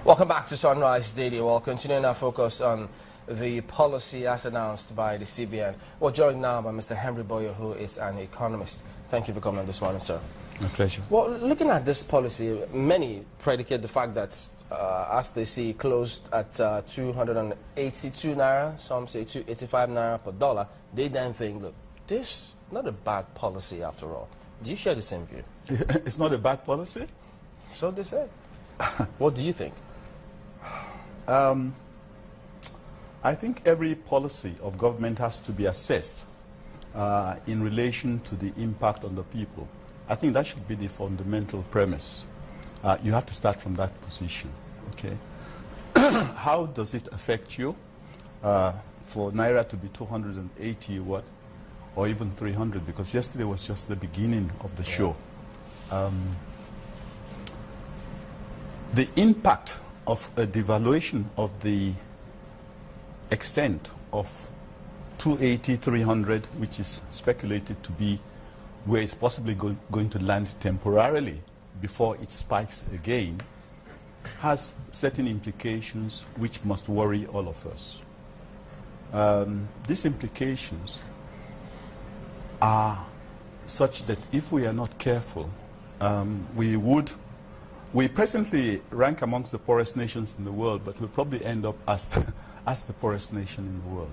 Welcome back to Sunrise Daily. We'll continue our focus on the policy as announced by the CBN. We're joined now by Mr. Henry Boyo, who is an economist. Thank you for coming this morning, sir. My pleasure. Well, looking at this policy, many predicate the fact that, as they see, closed at 282 Naira, some say 285 Naira per dollar. They then think, look, this is not a bad policy after all. Do you share the same view? It's not a bad policy? So they say. What do you think? I think every policy of government has to be assessed in relation to the impact on the people. I think that should be the fundamental premise. You have to start from that position, okay? How does it affect you for Naira to be 280 what, or even 300? Because yesterday was just the beginning of the show. The impact of a devaluation of the extent of 280, 300, which is speculated to be where it's possibly going to land temporarily before it spikes again, has certain implications which must worry all of us. These implications are such that if we are not careful, we presently rank amongst the poorest nations in the world, but we'll probably end up as the poorest nation in the world.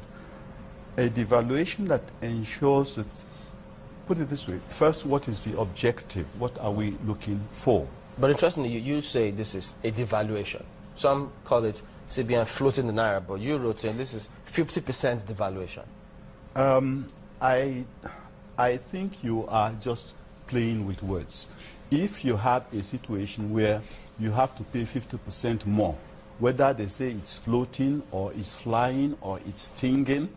A devaluation that ensures that, put it this way, first, what is the objective? What are we looking for? But interestingly, you say this is a devaluation. Some call it CBN floating the Naira, but you wrote saying this is 50% devaluation. I think you are just playing with words. If you have a situation where you have to pay 50% more, whether they say it's floating or it's flying or it's stinging,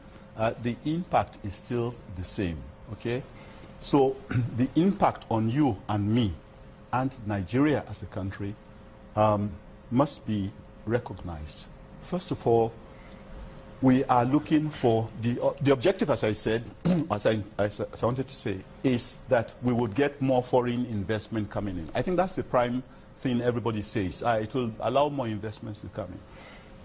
the impact is still the same, okay? So the impact on you and me and Nigeria as a country must be recognized. First of all, we are looking for the objective, as I said, as I wanted to say, is that we would get more foreign investment coming in. I think that's the prime thing everybody says. It will allow more investments to come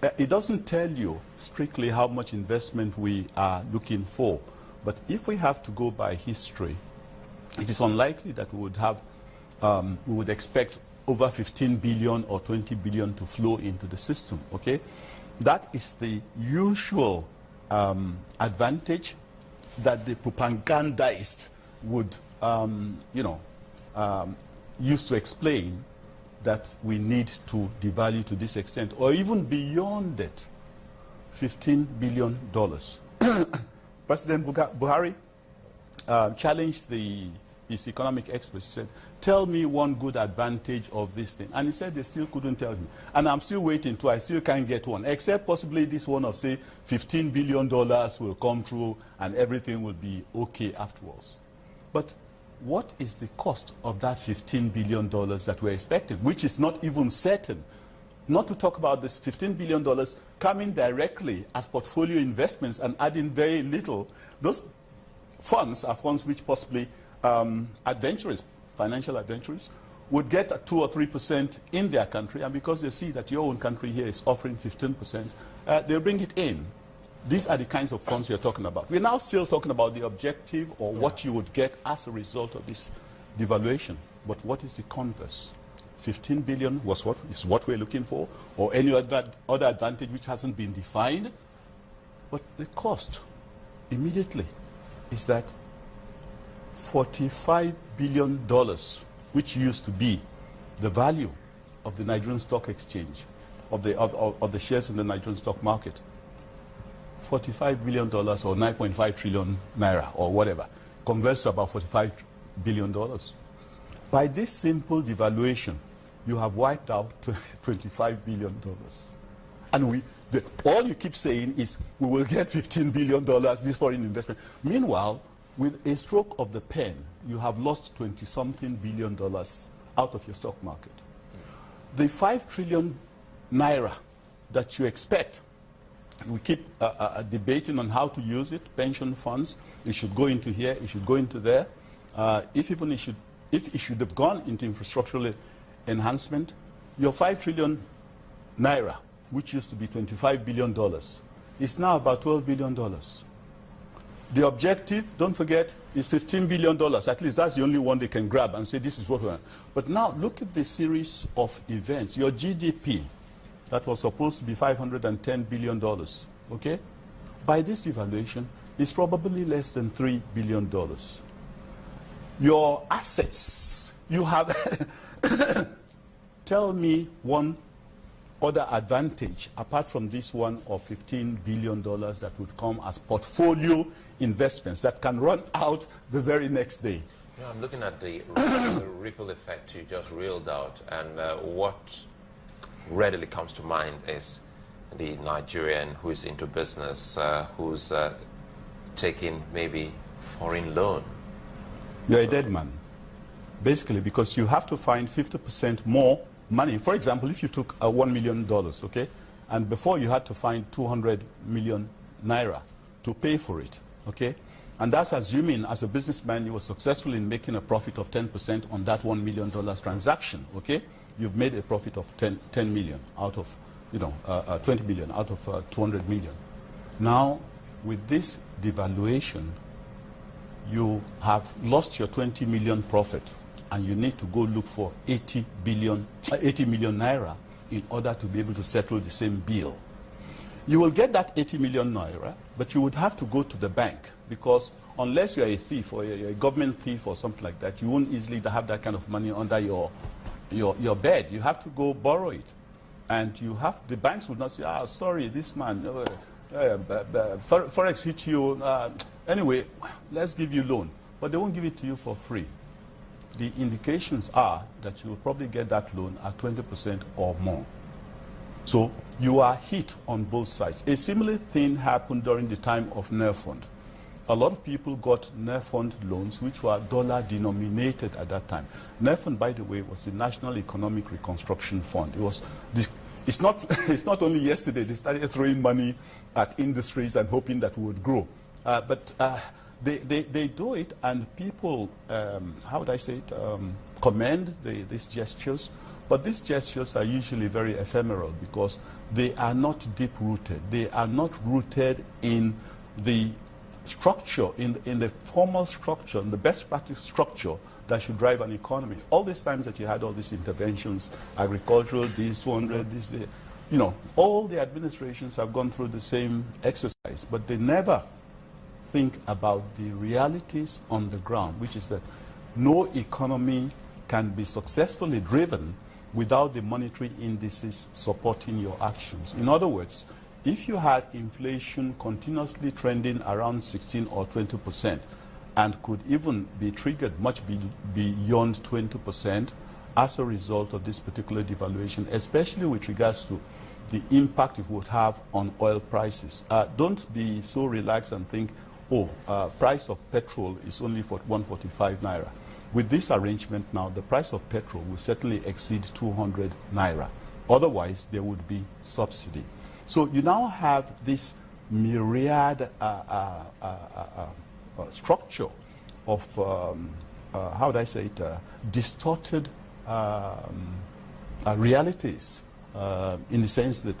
in. It doesn't tell you strictly how much investment we are looking for. But if we have to go by history, it is unlikely that we would have, we would expect over 15 billion or 20 billion to flow into the system, okay? That is the usual advantage that the propagandist would, use to explain that we need to devalue to this extent, or even beyond it, $15 billion. President Buhari challenged his economic experts. He said, tell me one good advantage of this thing. And he said they still couldn't tell me. And I'm still waiting I still can't get one, except possibly this one of, say, $15 billion will come through and everything will be okay afterwards. But what is the cost of that $15 billion that we're expecting, which is not even certain? Not to talk about this $15 billion coming directly as portfolio investments and adding very little. Those funds are funds which possibly adventurers, financial adventurers, would get 2 or 3% in their country, and because they see that your own country here is offering 15%, they'll bring it in. These are the kinds of funds we're talking about. We're now still talking about the objective or what you would get as a result of this devaluation. But what is the converse? 15 billion is what we're looking for, or any other advantage which hasn't been defined. But the cost immediately is that $45 billion, which used to be the value of the Nigerian stock exchange, of the shares in the Nigerian stock market, $45 billion or 9.5 trillion Naira or whatever, converts to about $45 billion. By this simple devaluation, you have wiped out $25 billion. And all you keep saying is, we will get $15 billion, this foreign investment. Meanwhile, with a stroke of the pen, you have lost 20-something billion dollars out of your stock market. The 5 trillion Naira that you expect, we keep debating on how to use it, pension funds, it should go into here, it should go into there. If it should have gone into infrastructural enhancement, your 5 trillion Naira, which used to be $25 billion, is now about $12 billion. The objective, don't forget, is $15 billion. At least that's the only one they can grab and say this is what we want. But now look at the series of events. Your GDP, that was supposed to be $510 billion, okay? By this devaluation, is probably less than $3 billion. Your assets, you have, tell me one other advantage apart from this one of $15 billion that would come as portfolio investments that can run out the very next day. Yeah, I'm looking at the ripple effect you just reeled out, and what readily comes to mind is the Nigerian who is into business, who's taking maybe foreign loan. You're a dead man, basically, because you have to find 50% more money. For example, if you took $1 million, okay, and before you had to find 200 million Naira to pay for it, okay, and that's assuming as a businessman you were successful in making a profit of 10% on that $1 million transaction, okay, you've made a profit of 10 million out of, 20 million out of 200 million. Now, with this devaluation, you have lost your 20 million profit, and you need to go look for 80 million Naira in order to be able to settle the same bill. You will get that 80 million Naira, but you would have to go to the bank, because unless you're a thief or you're a government thief or something like that, you won't easily have that kind of money under your bed. You have to go borrow it. And the banks would not say, sorry, this man, Forex hit you. Anyway, let's give you loan. But they won't give it to you for free. The indications are that you will probably get that loan at 20% or more. So you are hit on both sides. A similar thing happened during the time of Naira Fund. A lot of people got Naira Fund loans which were dollar denominated at that time. Naira Fund, by the way, was the National Economic Reconstruction Fund. It's not only yesterday they started throwing money at industries and hoping that we would grow. But they do it, and people, how would I say it, commend these gestures. But these gestures are usually very ephemeral because they are not deep-rooted. They are not rooted in the structure, in the formal structure, in the best practice structure that should drive an economy. All these times that you had all these interventions, agricultural, this, 200, this, all the administrations have gone through the same exercise, but they never think about the realities on the ground, which is that no economy can be successfully driven without the monetary indices supporting your actions. In other words, if you had inflation continuously trending around 16 or 20% and could even be triggered much beyond 20% as a result of this particular devaluation, especially with regards to the impact it would have on oil prices. Don't be so relaxed and think, price of petrol is only for 145 Naira. With this arrangement now, the price of petrol will certainly exceed 200 Naira. Otherwise, there would be subsidy. So you now have this myriad structure of, how would I say it, distorted realities in the sense that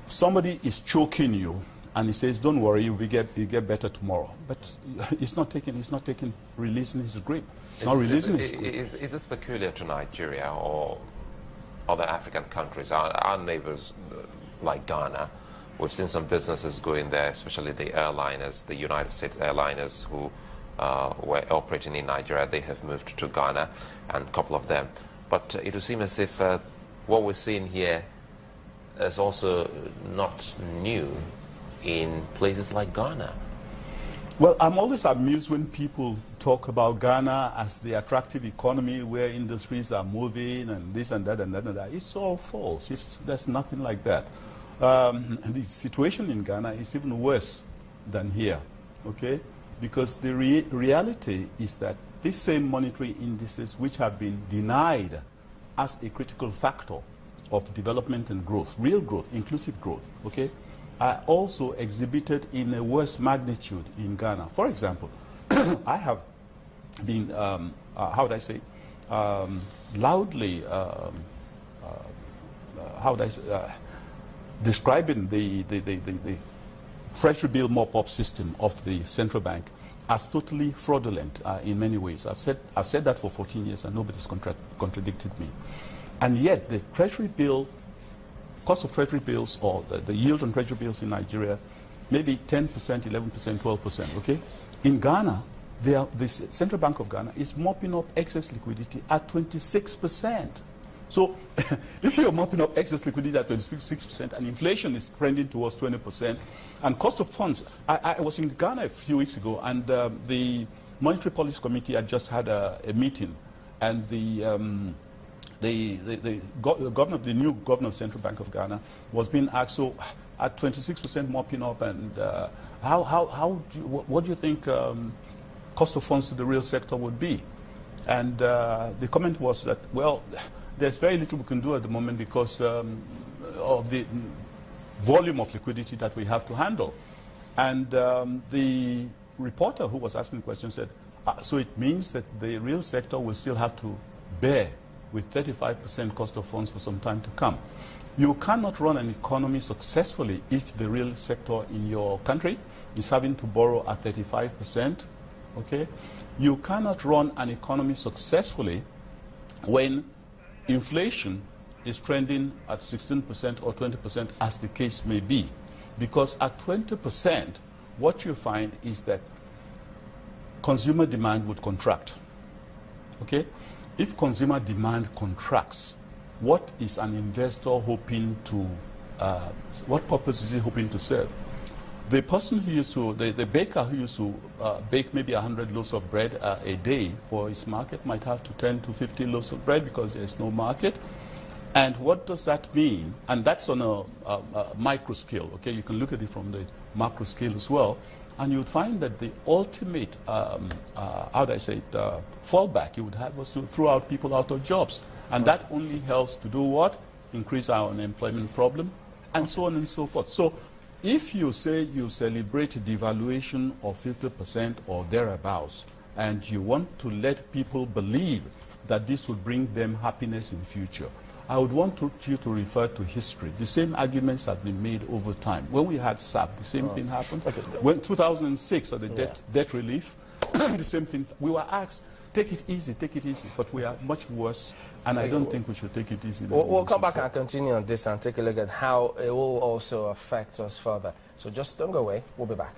somebody is choking you and he says, don't worry, you get better tomorrow. But it's not releasing his grip. It's not releasing his grip. Is this peculiar to Nigeria or other African countries? Our neighbors, like Ghana, we've seen some businesses going there, especially the airliners, the United States airliners who were operating in Nigeria. They have moved to Ghana, and a couple of them. But it would seem as if what we're seeing here is also not new in places like Ghana. Well, I'm always amused when people talk about Ghana as the attractive economy where industries are moving and this and that and that and that. It's all false. There's nothing like that. And the situation in Ghana is even worse than here, okay? Because the reality is that these same monetary indices, which have been denied as a critical factor of development and growth, real growth, inclusive growth, okay, are also exhibited in a worse magnitude in Ghana. For example, I have been, how would I say, loudly how would I say, describing the treasury bill mop-up system of the central bank as totally fraudulent in many ways. I've said that for 14 years and nobody's contradicted me. And yet the treasury bill, cost of treasury bills, or the yield on treasury bills in Nigeria, maybe 10%, 11%, 12%, okay? In Ghana, the Central Bank of Ghana is mopping up excess liquidity at 26%. So if you're mopping up excess liquidity at 26% and inflation is trending towards 20%, and cost of funds, I was in Ghana a few weeks ago, and the Monetary Policy Committee had just had a meeting, and the new governor of Central Bank of Ghana was being asked, so at 26% mopping up, and what do you think cost of funds to the real sector would be? And the comment was that, well, there's very little we can do at the moment because of the volume of liquidity that we have to handle. And the reporter who was asking the question said, so it means that the real sector will still have to bear with 35% cost of funds for some time to come. You cannot run an economy successfully if the real sector in your country is having to borrow at 35%. Okay? You cannot run an economy successfully when inflation is trending at 16% or 20%, as the case may be. Because at 20%, what you find is that consumer demand would contract. Okay? If consumer demand contracts, what is an investor hoping to, what purpose is he hoping to serve? The person who used to, the baker who used to bake maybe 100 loaves of bread a day for his market might have to 10 to 50 loaves of bread because there's no market. And what does that mean? And that's on a micro scale, okay? You can look at it from the macro scale as well. And you would find that the ultimate, how do I say it, fallback you would have was to throw out people out of jobs. And that only helps to do what? Increase our unemployment problem, and so on and so forth. So if you say you celebrate devaluation of 50% or thereabouts, and you want to let people believe that this will bring them happiness in the future, I would want you to refer to history. The same arguments have been made over time. When we had SAP, the same thing happened. Okay. When 2006, or the debt relief, the same thing. We were asked, take it easy, but we are much worse, and I don't think we should take it easy. We'll come back and continue on this and take a look at how it will also affect us further. So just don't go away. We'll be back.